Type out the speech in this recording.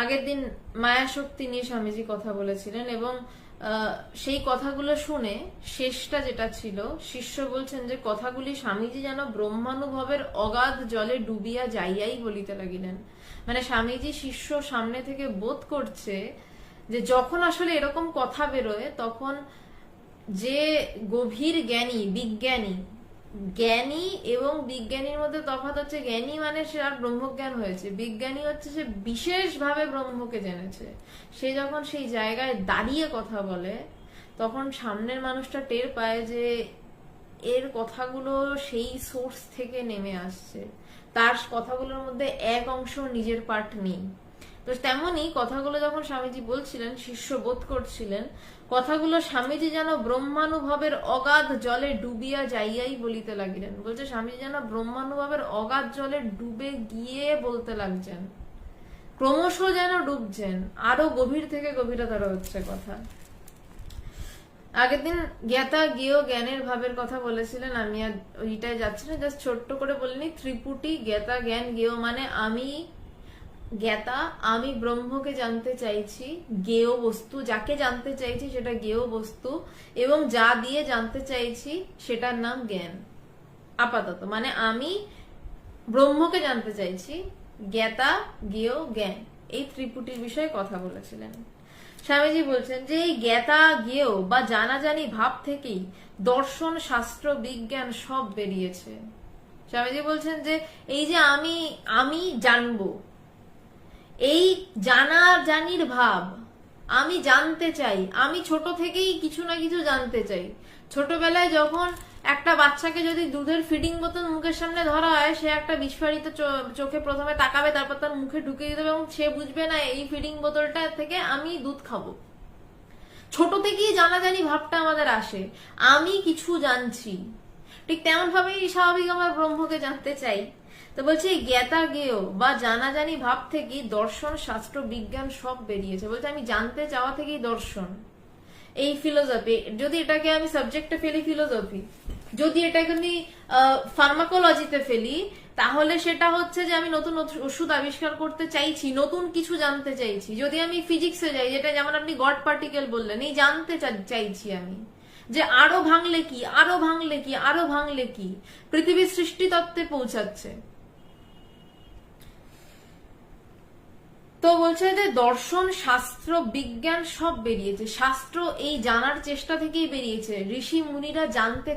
আগের দিন মায়াশক্তি নিয়ে স্বামীজি কথা বলেছিলেন এবং সেই কথাগুলো শুনে শেষটা যেটা ছিল, শিষ্য বলছেন যে কথাগুলি স্বামীজি যেন ব্রহ্মানুভবের অগাধ জলে ডুবিয়া যাইয়াই বলিতে লাগিলেন। মানে স্বামীজি শিষ্য সামনে থেকে বোধ করছে যে যখন আসলে এরকম কথা বেরোয় তখন যে গভীর জ্ঞানী, বিজ্ঞানী, জ্ঞানী এবং বিজ্ঞানীর মধ্যে তফাৎ হচ্ছে জ্ঞানী মানে সে আর ব্রহ্মজ্ঞান হয়েছে, বিজ্ঞানী হচ্ছে সে বিশেষভাবে ব্রহ্মকে জেনেছে। সে যখন সেই জায়গায় দাঁড়িয়ে কথা বলে তখন সামনের মানুষটা টের পায় যে এর কথাগুলো সেই সোর্স থেকে নেমে আসছে, তার কথাগুলোর মধ্যে এক অংশ নিজের পার্ট নেই। তো তেমনি কথাগুলো যখন স্বামীজি বলছিলেন, শিষ্য বোধ করছিলেন কথাগুলো স্বামীজি যেন ব্রহ্মানুভবের অগাধ জলে ডুবিয়া যাইয়াই বলিতে লাগিলেন। বলছে স্বামীজি যেন ব্রহ্মানুভবের অগাধ জলে ডুবে গিয়ে বলতে লাগছেন, ক্রমশ যেন ডুবছেন, আরো গভীর থেকে গভীরতর হচ্ছে কথা। আগের দিন জ্ঞাতা জ্ঞেয় জ্ঞানের ভাবের কথা বলেছিলেন, আমি আর ওইটাই যাচ্ছি না, জাস্ট ছোট্ট করে বলিনি। ত্রিপুটি জ্ঞাতা জ্ঞান জ্ঞেয় মানে আমি জ্ঞাতা, আমি ব্রহ্মকে জানতে চাইছি, জ্ঞেয় বস্তু যাকে জানতে চাইছি সেটা জ্ঞেয় বস্তু, এবং যা দিয়ে জানতে চাইছি সেটার নাম জ্ঞান। আপাতত মানে আমি ব্রহ্মকে জানতে চাইছি, জ্ঞাতা জ্ঞেয় জ্ঞান, এই ত্রিপুটির বিষয়ে কথা বলেছিলেন। স্বামীজি বলছেন যে এই জ্ঞাতা জ্ঞেয় বা জানাজানি ভাব থেকেই দর্শন, শাস্ত্র, বিজ্ঞান সব বেরিয়েছে। স্বামীজি বলছেন যে এই যে আমি জানবো, এই জানির ভাব, আমি জানতে চাই, আমি ছোট থেকেই কিছু না কিছু জানতে চাই। ছোটবেলায় যখন একটা বাচ্চাকে যদি দুধের ফিডিং বোতল মুখের সামনে ধরা হয়, সে একটা বিস্ফারিত চোখে প্রথমে তাকাবে, তারপর তার মুখে ঢুকে দিতে হবে এবং সে বুঝবে না এই ফিডিং বোতলটা থেকে আমি দুধ খাবো। ছোট থেকেই জানাজানি ভাবটা আমাদের আসে, আমি কিছু জানছি। ঠিক তেমন ভাবেই স্বাভাবিক আমরা ব্রহ্মকে জানতে চাই। তো বলছে জ্ঞাতা জ্ঞেয় বা জানাজানি ভাব থেকেই দর্শন, শাস্ত্র, বিজ্ঞান সব বেরিয়েছে। বলছে আমি জানতে চাওয়া থেকেই দর্শন, এই ফিলোসফি, যদি এটাকে আমি সাবজেক্টে ফেলি ফিলোসফি, যদি এটাকে আমি ফার্মাকোলজিতে ফেলি, তাহলে সেটা হচ্ছে যে আমি নতুন ওষুধ আবিষ্কার করতে চাইছি, নতুন কিছু জানতে চাইছি। যদি আমি ফিজিক্সে যাই, যেটা যেমন আপনি গড পার্টিকেল বললেন, এই জানতে চাইছি আমি যে আরো ভাঙলে কি, আরো ভাঙলে কি, আরো ভাঙলে কি, পৃথিবীর সৃষ্টি তত্ত্বে পৌঁছাচ্ছে। তো বলছে যে দর্শন, শাস্ত্র, বিজ্ঞান সব বেরিয়েছে। শাস্ত্র এই জানার চেষ্টা থেকেই বেরিয়েছে, ঋষি মুনিরা জানতে